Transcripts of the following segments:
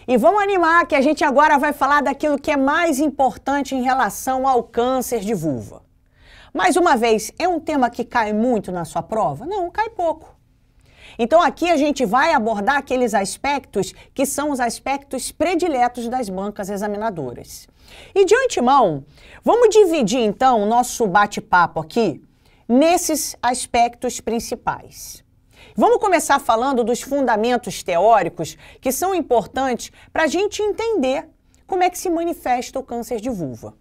E vamos animar que a gente agora vai falar daquilo que é mais importante em relação ao câncer de vulva. Mais uma vez, é um tema que cai muito na sua prova? Não, cai pouco. Então aqui a gente vai abordar aqueles aspectos que são os aspectos prediletos das bancas examinadoras. E de antemão, vamos dividir então o nosso bate-papo aqui nesses aspectos principais. Vamos começar falando dos fundamentos teóricos que são importantes para a gente entender como é que se manifesta o câncer de vulva.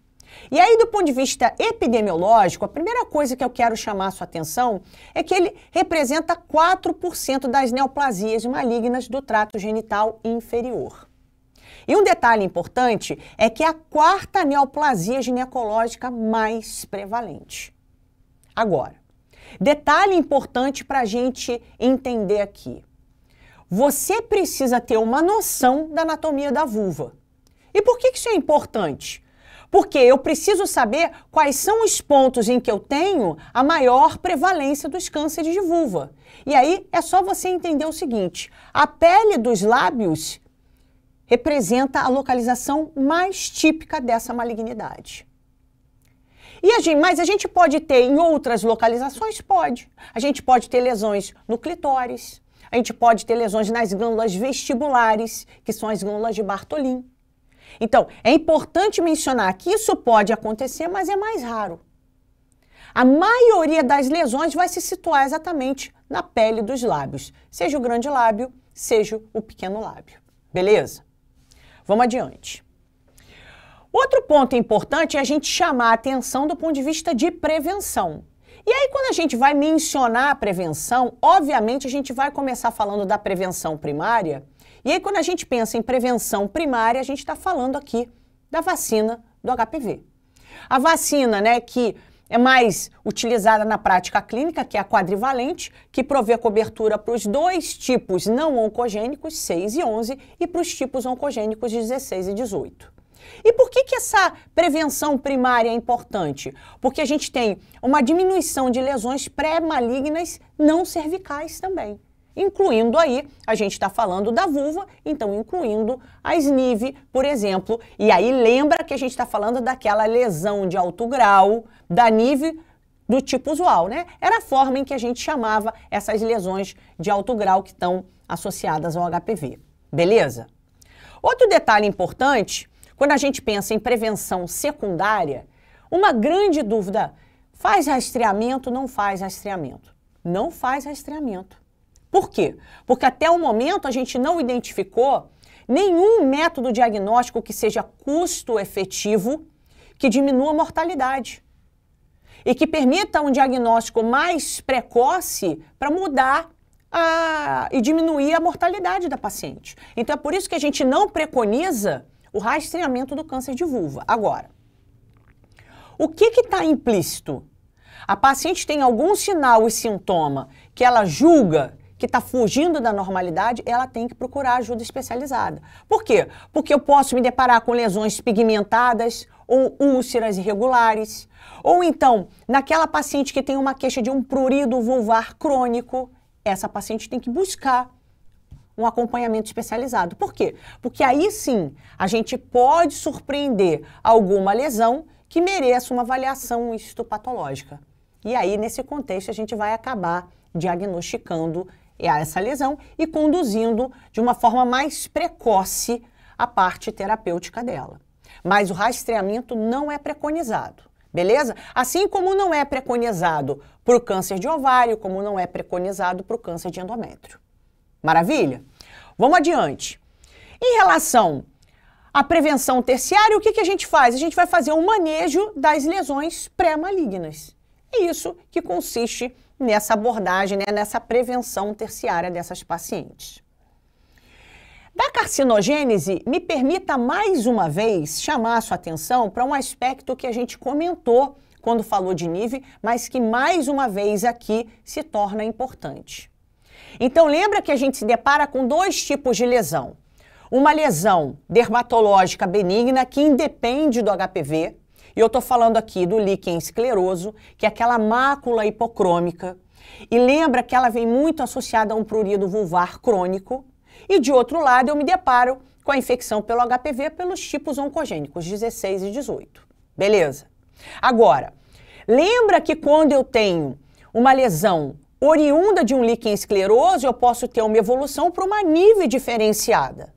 E aí, do ponto de vista epidemiológico, a primeira coisa que eu quero chamar a sua atenção é que ele representa 4% das neoplasias malignas do trato genital inferior. E um detalhe importante é que é a quarta neoplasia ginecológica mais prevalente. Agora, detalhe importante para a gente entender aqui. Você precisa ter uma noção da anatomia da vulva. E por que isso é importante? Porque eu preciso saber quais são os pontos em que eu tenho a maior prevalência dos cânceres de vulva. E aí é só você entender o seguinte: a pele dos lábios representa a localização mais típica dessa malignidade. Mas a gente pode ter em outras localizações? Pode. A gente pode ter lesões no clitóris, a gente pode ter lesões nas glândulas vestibulares, que são as glândulas de Bartholin. Então, é importante mencionar que isso pode acontecer, mas é mais raro. A maioria das lesões vai se situar exatamente na pele dos lábios, seja o grande lábio, seja o pequeno lábio. Beleza? Vamos adiante. Outro ponto importante é a gente chamar a atenção do ponto de vista de prevenção. E aí, quando a gente vai mencionar a prevenção, obviamente a gente vai começar falando da prevenção primária. E aí, quando a gente pensa em prevenção primária, a gente está falando aqui da vacina do HPV. A vacina, né, que é mais utilizada na prática clínica, que é a quadrivalente, que provê cobertura para os dois tipos não oncogênicos, 6 e 11, e para os tipos oncogênicos, 16 e 18. E por que essa prevenção primária é importante? Porque a gente tem uma diminuição de lesões pré-malignas não cervicais também. Incluindo aí, a gente está falando da vulva, então incluindo a SNIV, por exemplo. E aí lembra que a gente está falando daquela lesão de alto grau, da NIV do tipo usual, né? Era a forma em que a gente chamava essas lesões de alto grau que estão associadas ao HPV. Beleza? Outro detalhe importante, quando a gente pensa em prevenção secundária, uma grande dúvida: faz rastreamento, não faz rastreamento? Não faz rastreamento. Por quê? Porque até o momento a gente não identificou nenhum método diagnóstico que seja custo-efetivo, que diminua a mortalidade e que permita um diagnóstico mais precoce para mudar e diminuir a mortalidade da paciente. Então é por isso que a gente não preconiza o rastreamento do câncer de vulva. Agora, o que está implícito? A paciente tem algum sinal e sintoma que ela julga que está fugindo da normalidade, ela tem que procurar ajuda especializada. Por quê? Porque eu posso me deparar com lesões pigmentadas ou úlceras irregulares, ou então, naquela paciente que tem uma queixa de um prurido vulvar crônico, essa paciente tem que buscar um acompanhamento especializado. Por quê? Porque aí sim, a gente pode surpreender alguma lesão que mereça uma avaliação histopatológica. E aí, nesse contexto, a gente vai acabar diagnosticando essa lesão e conduzindo de uma forma mais precoce a parte terapêutica dela. Mas o rastreamento não é preconizado, beleza? Assim como não é preconizado para o câncer de ovário, como não é preconizado para o câncer de endométrio. Maravilha? Vamos adiante. Em relação à prevenção terciária, o que a gente faz? A gente vai fazer um manejo das lesões pré-malignas. É isso que consiste nessa abordagem, né, nessa prevenção terciária dessas pacientes. Da carcinogênese, me permita mais uma vez chamar a sua atenção para um aspecto que a gente comentou quando falou de NIV, mas que mais uma vez aqui se torna importante. Então lembra que a gente se depara com dois tipos de lesão. Uma lesão dermatológica benigna que independe do HPV, e eu estou falando aqui do líquen escleroso, que é aquela mácula hipocrômica, e lembra que ela vem muito associada a um prurido vulvar crônico, e de outro lado eu me deparo com a infecção pelo HPV pelos tipos oncogênicos 16 e 18. Beleza. Agora, lembra que quando eu tenho uma lesão oriunda de um líquen escleroso, eu posso ter uma evolução para uma NIV diferenciada.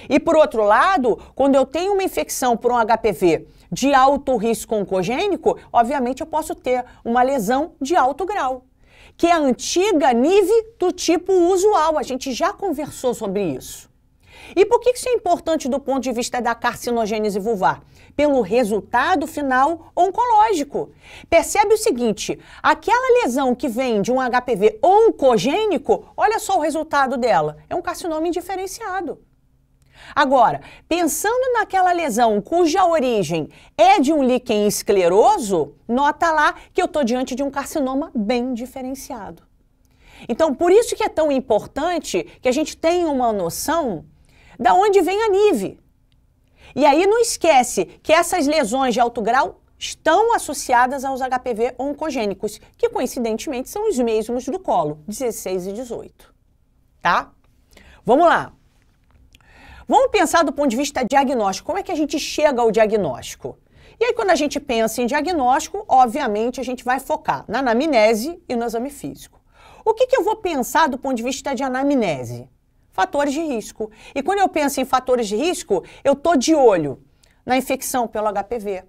E por outro lado, quando eu tenho uma infecção por um HPV de alto risco oncogênico, obviamente eu posso ter uma lesão de alto grau, que é a antiga NIV do tipo usual. A gente já conversou sobre isso. E por que isso é importante do ponto de vista da carcinogênese vulvar? Pelo resultado final oncológico. Percebe o seguinte, aquela lesão que vem de um HPV oncogênico, olha só o resultado dela, é um carcinoma indiferenciado. Agora, pensando naquela lesão cuja origem é de um líquen escleroso, nota lá que eu estou diante de um carcinoma bem diferenciado. Então, por isso que é tão importante que a gente tenha uma noção da onde vem a NIV. E aí não esquece que essas lesões de alto grau estão associadas aos HPV oncogênicos, que coincidentemente são os mesmos do colo, 16 e 18. Tá? Vamos lá. Vamos pensar do ponto de vista diagnóstico. Como é que a gente chega ao diagnóstico? E aí, quando a gente pensa em diagnóstico, obviamente, a gente vai focar na anamnese e no exame físico. O que eu vou pensar do ponto de vista de anamnese? Fatores de risco. E quando eu penso em fatores de risco, eu estou de olho na infecção pelo HPV.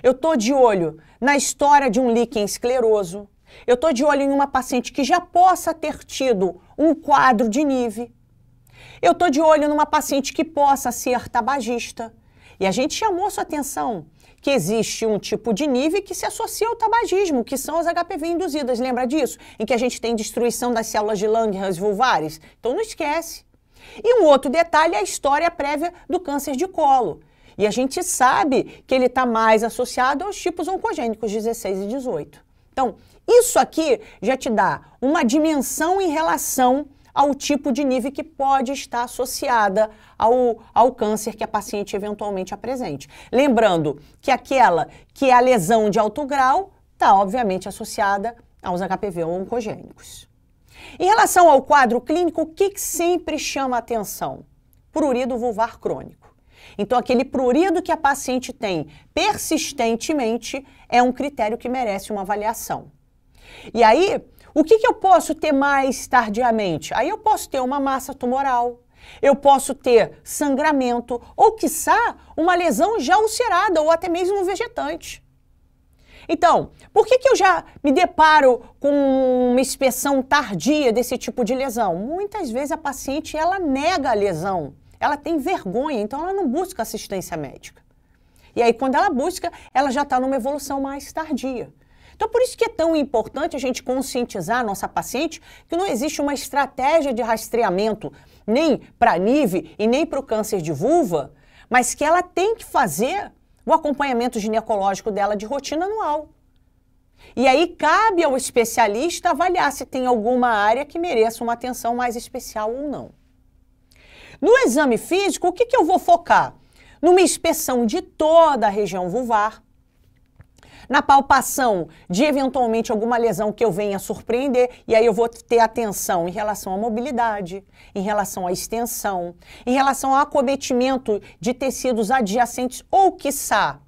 Eu estou de olho na história de um líquen escleroso. Eu estou de olho em uma paciente que já possa ter tido um quadro de NIV. Eu estou de olho numa paciente que possa ser tabagista. E a gente chamou sua atenção que existe um tipo de NIV que se associa ao tabagismo, que são as HPV induzidas. Lembra disso? Em que a gente tem destruição das células de Langerhans vulvares. Então não esquece. E um outro detalhe é a história prévia do câncer de colo. E a gente sabe que ele está mais associado aos tipos oncogênicos 16 e 18. Então, isso aqui já te dá uma dimensão em relação ao tipo de NIV que pode estar associada ao câncer que a paciente eventualmente apresente. Lembrando que aquela que é a lesão de alto grau está, obviamente, associada aos HPV oncogênicos. Em relação ao quadro clínico, o que sempre chama a atenção? Prurido vulvar crônico. Então, aquele prurido que a paciente tem persistentemente é um critério que merece uma avaliação. E aí, o que eu posso ter mais tardiamente? Aí eu posso ter uma massa tumoral, eu posso ter sangramento ou, quiçá, uma lesão já ulcerada ou até mesmo vegetante. Então, por que eu já me deparo com uma inspeção tardia desse tipo de lesão? Muitas vezes a paciente ela nega a lesão, ela tem vergonha, então ela não busca assistência médica. E aí, quando ela busca, ela já está numa evolução mais tardia. Então, por isso que é tão importante a gente conscientizar a nossa paciente que não existe uma estratégia de rastreamento nem para a NIV e nem para o câncer de vulva, mas que ela tem que fazer o acompanhamento ginecológico dela de rotina anual. E aí cabe ao especialista avaliar se tem alguma área que mereça uma atenção mais especial ou não. No exame físico, o que eu vou focar? Numa inspeção de toda a região vulvar, na palpação de eventualmente alguma lesão que eu venha surpreender, e aí eu vou ter atenção em relação à mobilidade, em relação à extensão, em relação ao acometimento de tecidos adjacentes ou, quiçá,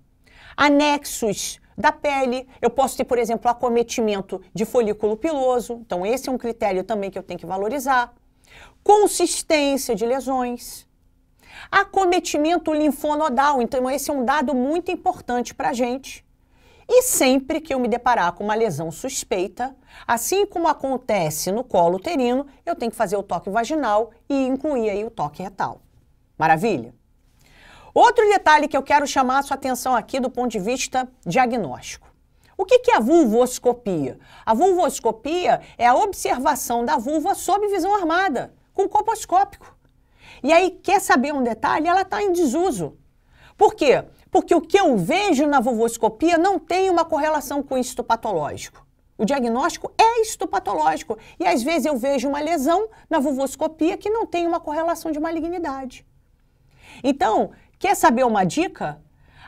anexos da pele. Eu posso ter, por exemplo, acometimento de folículo piloso, então esse é um critério também que eu tenho que valorizar. Consistência de lesões. Acometimento linfonodal, então esse é um dado muito importante para a gente. E sempre que eu me deparar com uma lesão suspeita, assim como acontece no colo uterino, eu tenho que fazer o toque vaginal e incluir aí o toque retal. Maravilha? Outro detalhe que eu quero chamar a sua atenção aqui do ponto de vista diagnóstico. O que é a vulvoscopia? A vulvoscopia é a observação da vulva sob visão armada, com colposcópico. E aí, quer saber um detalhe? Ela está em desuso. Por quê? Porque o que eu vejo na vulvoscopia não tem uma correlação com o histopatológico. O diagnóstico é histopatológico. E às vezes eu vejo uma lesão na vulvoscopia que não tem uma correlação de malignidade. Então, quer saber uma dica?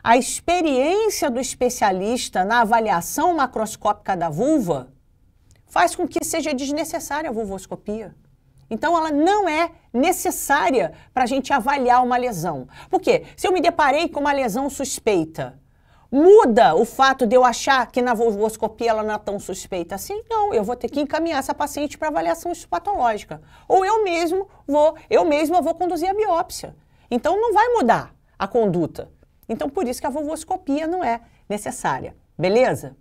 A experiência do especialista na avaliação macroscópica da vulva faz com que seja desnecessária a vulvoscopia. Então, ela não é necessária para a gente avaliar uma lesão. Por quê? Se eu me deparei com uma lesão suspeita, muda o fato de eu achar que na vulvoscopia ela não é tão suspeita assim? Não, eu vou ter que encaminhar essa paciente para avaliação histopatológica. Ou eu mesma vou conduzir a biópsia. Então, não vai mudar a conduta. Então, por isso que a vulvoscopia não é necessária. Beleza?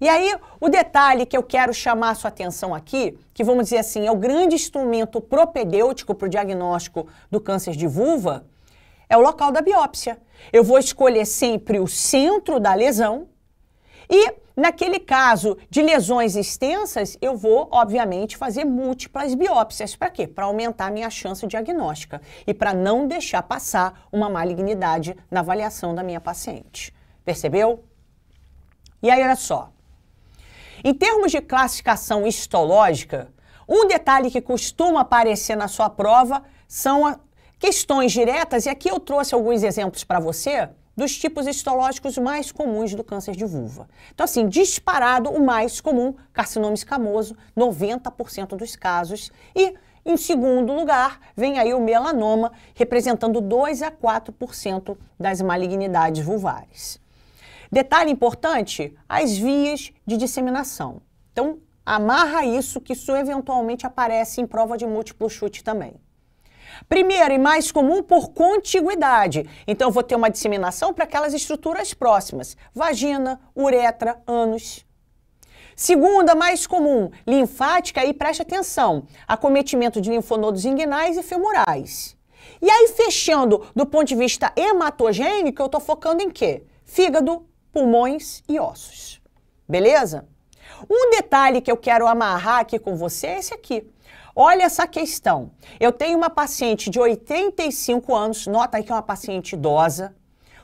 E aí, o detalhe que eu quero chamar a sua atenção aqui, que vamos dizer assim, é o grande instrumento propedêutico para o diagnóstico do câncer de vulva, é o local da biópsia. Eu vou escolher sempre o centro da lesão e, naquele caso de lesões extensas, eu vou, obviamente, fazer múltiplas biópsias. Para quê? Para aumentar a minha chance diagnóstica e para não deixar passar uma malignidade na avaliação da minha paciente. Percebeu? E aí, olha só. Em termos de classificação histológica, um detalhe que costuma aparecer na sua prova são questões diretas, e aqui eu trouxe alguns exemplos para você dos tipos histológicos mais comuns do câncer de vulva. Então, assim, disparado o mais comum, carcinoma escamoso, 90% dos casos, e em segundo lugar, vem aí o melanoma, representando 2 a 4% das malignidades vulvares. Detalhe importante, as vias de disseminação. Então, amarra isso, que isso eventualmente aparece em prova de múltiplo chute também. Primeiro e mais comum, por contiguidade. Então, eu vou ter uma disseminação para aquelas estruturas próximas. Vagina, uretra, ânus. Segunda, mais comum, linfática, e preste atenção, acometimento de linfonodos inguinais e femorais. E aí, fechando do ponto de vista hematogênico, eu estou focando em quê? Fígado, pulmões e ossos. Beleza? Um detalhe que eu quero amarrar aqui com você é esse aqui. Olha essa questão. Eu tenho uma paciente de 85 anos, nota aí que é uma paciente idosa,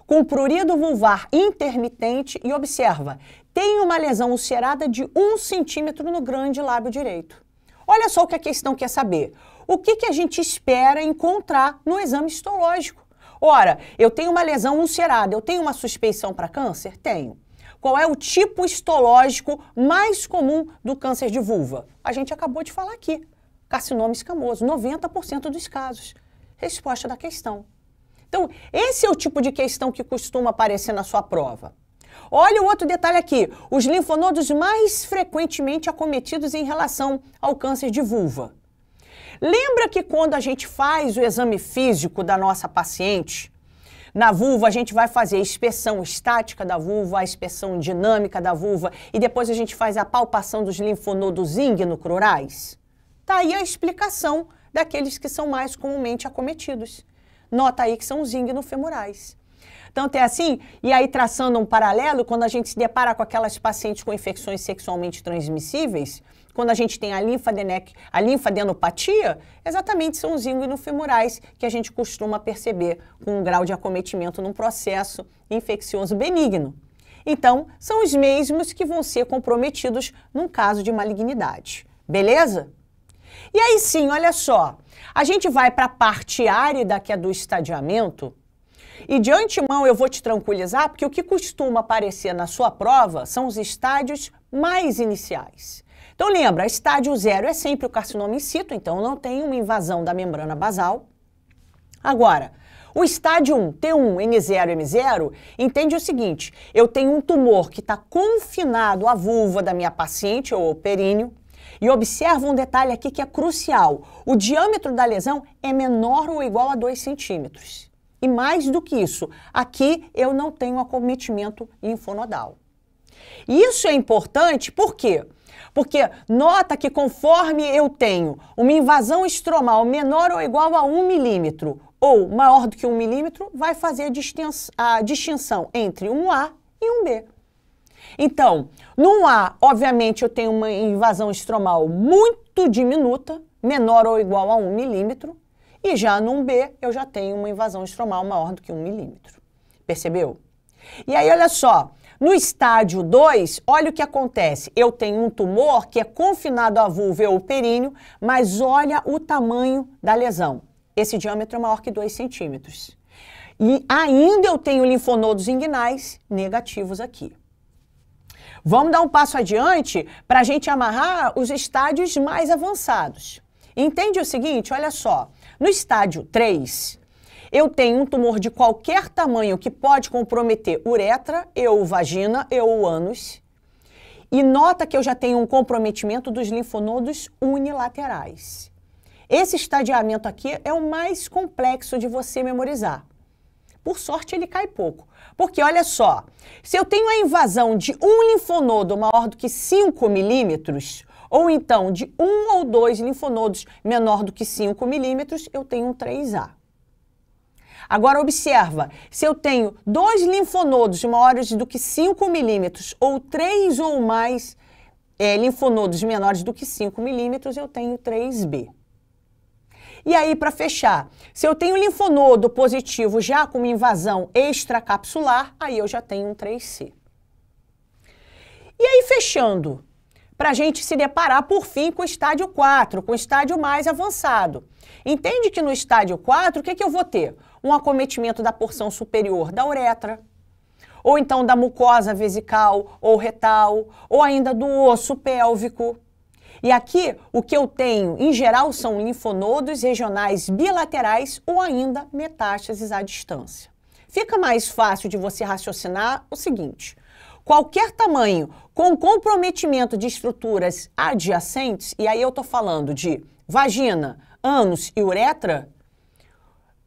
com prurido vulvar intermitente e observa, tem uma lesão ulcerada de 1 centímetro no grande lábio direito. Olha só o que a questão quer saber. O que a gente espera encontrar no exame histológico? Ora, eu tenho uma lesão ulcerada, eu tenho uma suspeição para câncer? Tenho. Qual é o tipo histológico mais comum do câncer de vulva? A gente acabou de falar aqui. Carcinoma escamoso, 90% dos casos. Resposta da questão. Então, esse é o tipo de questão que costuma aparecer na sua prova. Olha o outro detalhe aqui. Os linfonodos mais frequentemente acometidos em relação ao câncer de vulva. Lembra que quando a gente faz o exame físico da nossa paciente, na vulva a gente vai fazer a inspeção estática da vulva, a inspeção dinâmica da vulva e depois a gente faz a palpação dos linfonodos inguinocrurais? Tá aí a explicação daqueles que são mais comumente acometidos. Nota aí que são os inguinofemorais. Então, tem assim, e aí traçando um paralelo, quando a gente se depara com aquelas pacientes com infecções sexualmente transmissíveis, quando a gente tem a linfadenopatia, exatamente são os inguinofemorais que a gente costuma perceber com um grau de acometimento num processo infeccioso benigno. Então, são os mesmos que vão ser comprometidos num caso de malignidade. Beleza? E aí sim, olha só, a gente vai para a parte árida, que é do estadiamento, e de antemão eu vou te tranquilizar, porque o que costuma aparecer na sua prova são os estádios mais iniciais. Então lembra, estádio 0 é sempre o carcinoma in situ, então não tem uma invasão da membrana basal. Agora, o estádio 1, T1, N0, M0, entende o seguinte, eu tenho um tumor que está confinado à vulva da minha paciente ou ao períneo, e observa um detalhe aqui que é crucial, o diâmetro da lesão é menor ou igual a 2 centímetros. E mais do que isso, aqui eu não tenho acometimento linfonodal. E isso é importante, por quê? Porque nota que conforme eu tenho uma invasão estromal menor ou igual a 1 milímetro ou maior do que 1 milímetro, vai fazer a distinção entre um A e um B. Então, no A, obviamente, eu tenho uma invasão estromal muito diminuta, menor ou igual a 1 milímetro, e já no B, eu já tenho uma invasão estromal maior do que 1 milímetro. Percebeu? E aí, olha só, no estádio 2, olha o que acontece. Eu tenho um tumor que é confinado à vulva ou períneo, mas olha o tamanho da lesão. Esse diâmetro é maior que 2 centímetros. E ainda eu tenho linfonodos inguinais negativos aqui. Vamos dar um passo adiante para a gente amarrar os estádios mais avançados. Entende o seguinte? Olha só, no estágio 3, eu tenho um tumor de qualquer tamanho que pode comprometer uretra, ou vagina, ou ânus. E nota que eu já tenho um comprometimento dos linfonodos unilaterais. Esse estadiamento aqui é o mais complexo de você memorizar. Por sorte, ele cai pouco. Porque, olha só, se eu tenho a invasão de um linfonodo maior do que 5 milímetros, ou então de 1 ou 2 linfonodos menor do que 5 milímetros, eu tenho um 3A. Agora, observa, se eu tenho 2 linfonodos maiores do que 5 milímetros, ou 3 ou mais linfonodos menores do que 5 milímetros, eu tenho 3B. E aí, para fechar, se eu tenho linfonodo positivo já com invasão extracapsular, aí eu já tenho um 3C. E aí, fechando, para a gente se deparar, por fim, com o estágio 4, com o estágio mais avançado. Entende que no estágio 4, o que eu vou ter? Um acometimento da porção superior da uretra, ou então da mucosa vesical ou retal, ou ainda do osso pélvico. E aqui, o que eu tenho, em geral, são linfonodos regionais bilaterais ou ainda metástases à distância. Fica mais fácil de você raciocinar o seguinte: qualquer tamanho com comprometimento de estruturas adjacentes, e aí eu estou falando de vagina, ânus e uretra,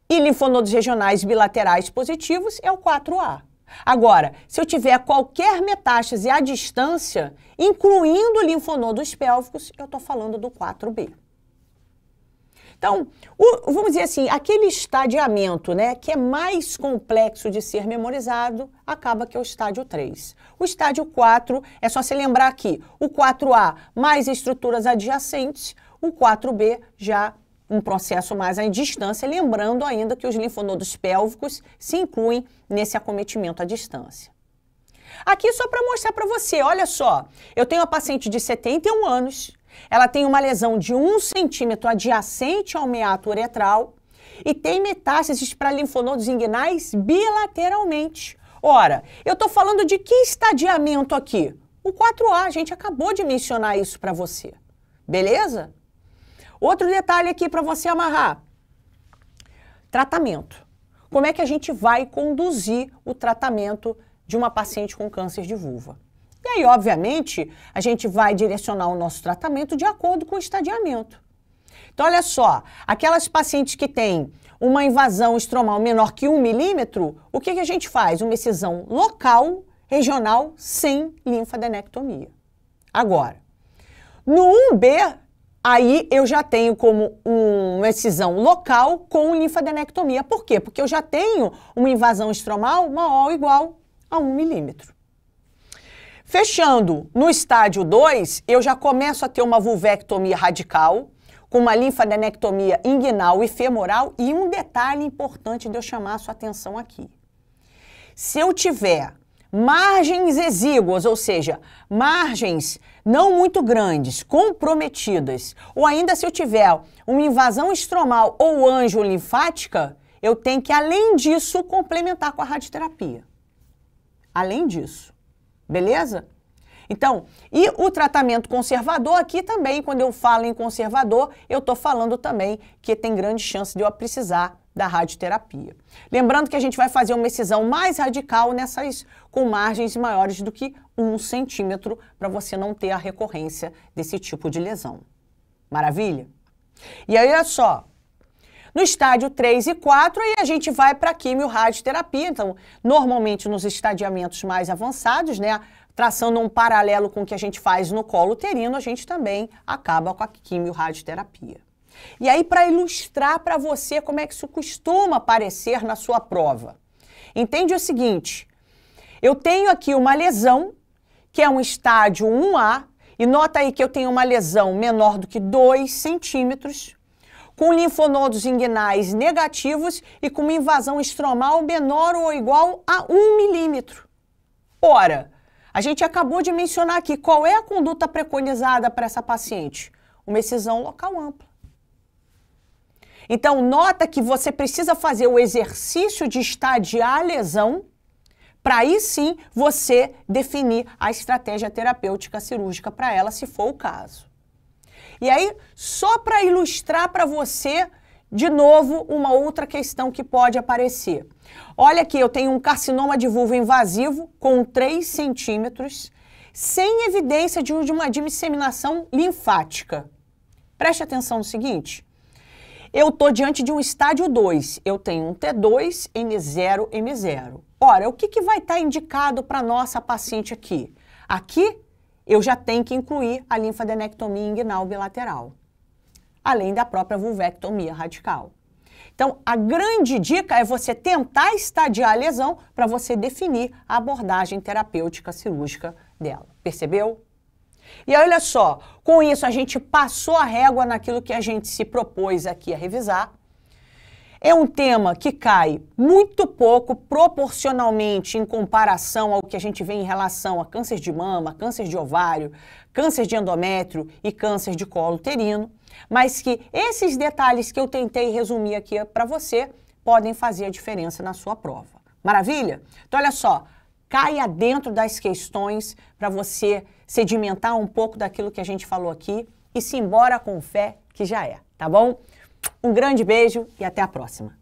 e linfonodos regionais bilaterais positivos, é o 4A. Agora, se eu tiver qualquer metástase à distância, incluindo linfonodos pélvicos, eu estou falando do 4B. Então, vamos dizer assim, aquele estadiamento, né, que é mais complexo de ser memorizado, acaba que é o estágio 3. O estágio 4, é só se lembrar aqui, o 4A mais estruturas adjacentes, o 4B já um processo mais à distância, lembrando ainda que os linfonodos pélvicos se incluem nesse acometimento à distância. Aqui só para mostrar para você, olha só, eu tenho uma paciente de 71 anos, ela tem uma lesão de 1 centímetro adjacente ao meato uretral e tem metástases para linfonodos inguinais bilateralmente. Ora, eu estou falando de que estadiamento aqui? O 4A, a gente acabou de mencionar isso para você, beleza? Outro detalhe aqui para você amarrar. Tratamento. Como é que a gente vai conduzir o tratamento de uma paciente com câncer de vulva? E aí, obviamente, a gente vai direcionar o nosso tratamento de acordo com o estadiamento. Então, olha só, aquelas pacientes que têm uma invasão estromal menor que 1 milímetro, o que a gente faz? Uma excisão local, regional, sem linfadenectomia. Agora, no 1B, aí eu já tenho como uma excisão local com linfadenectomia. Por quê? Porque eu já tenho uma invasão estromal maior ou igual a 1 milímetro. Fechando, no estágio 2, eu já começo a ter uma vulvectomia radical, com uma linfadenectomia inguinal e femoral. E um detalhe importante de eu chamar a sua atenção aqui. Se eu tiver margens exíguas, ou seja, margens não muito grandes, comprometidas, ou ainda se eu tiver uma invasão estromal ou angiolinfática, eu tenho que, além disso, complementar com a radioterapia. Além disso. Beleza? Então, e o tratamento conservador aqui também, quando eu falo em conservador, eu estou falando também que tem grande chance de eu precisar da radioterapia. Lembrando que a gente vai fazer uma excisão mais radical nessas com margens maiores do que 1 centímetro para você não ter a recorrência desse tipo de lesão. Maravilha? E aí, olha só, no estágio 3 e 4, aí a gente vai para a quimio-radioterapia. Então, normalmente nos estadiamentos mais avançados, né, traçando um paralelo com o que a gente faz no colo uterino, a gente também acaba com a quimio-radioterapia. E aí, para ilustrar para você como é que isso costuma aparecer na sua prova. Entende o seguinte, eu tenho aqui uma lesão, que é um estágio 1A, e nota aí que eu tenho uma lesão menor do que 2 centímetros, com linfonodos inguinais negativos e com uma invasão estromal menor ou igual a 1 milímetro. Ora, a gente acabou de mencionar aqui qual é a conduta preconizada para essa paciente? Uma excisão local ampla. Então, nota que você precisa fazer o exercício de estadiar a lesão para aí sim você definir a estratégia terapêutica cirúrgica para ela, se for o caso. E aí, só para ilustrar para você, de novo, uma outra questão que pode aparecer. Olha aqui, eu tenho um carcinoma de vulva invasivo com 3 centímetros, sem evidência de uma disseminação linfática. Preste atenção no seguinte, eu estou diante de um estádio 2, eu tenho um T2, M0, M0. Ora, o que vai estar indicado para a nossa paciente aqui? Aqui, eu já tenho que incluir a linfadenectomia inguinal bilateral, além da própria vulvectomia radical. Então, a grande dica é você tentar estadiar a lesão para você definir a abordagem terapêutica cirúrgica dela. Percebeu? E olha só, com isso a gente passou a régua naquilo que a gente se propôs aqui a revisar. É um tema que cai muito pouco proporcionalmente em comparação ao que a gente vê em relação a câncer de mama, câncer de ovário, câncer de endométrio e câncer de colo uterino, mas que esses detalhes que eu tentei resumir aqui para você podem fazer a diferença na sua prova. Maravilha? Então, olha só, caia dentro das questões para você sedimentar um pouco daquilo que a gente falou aqui e se embora com fé que já é, tá bom? Um grande beijo e até a próxima.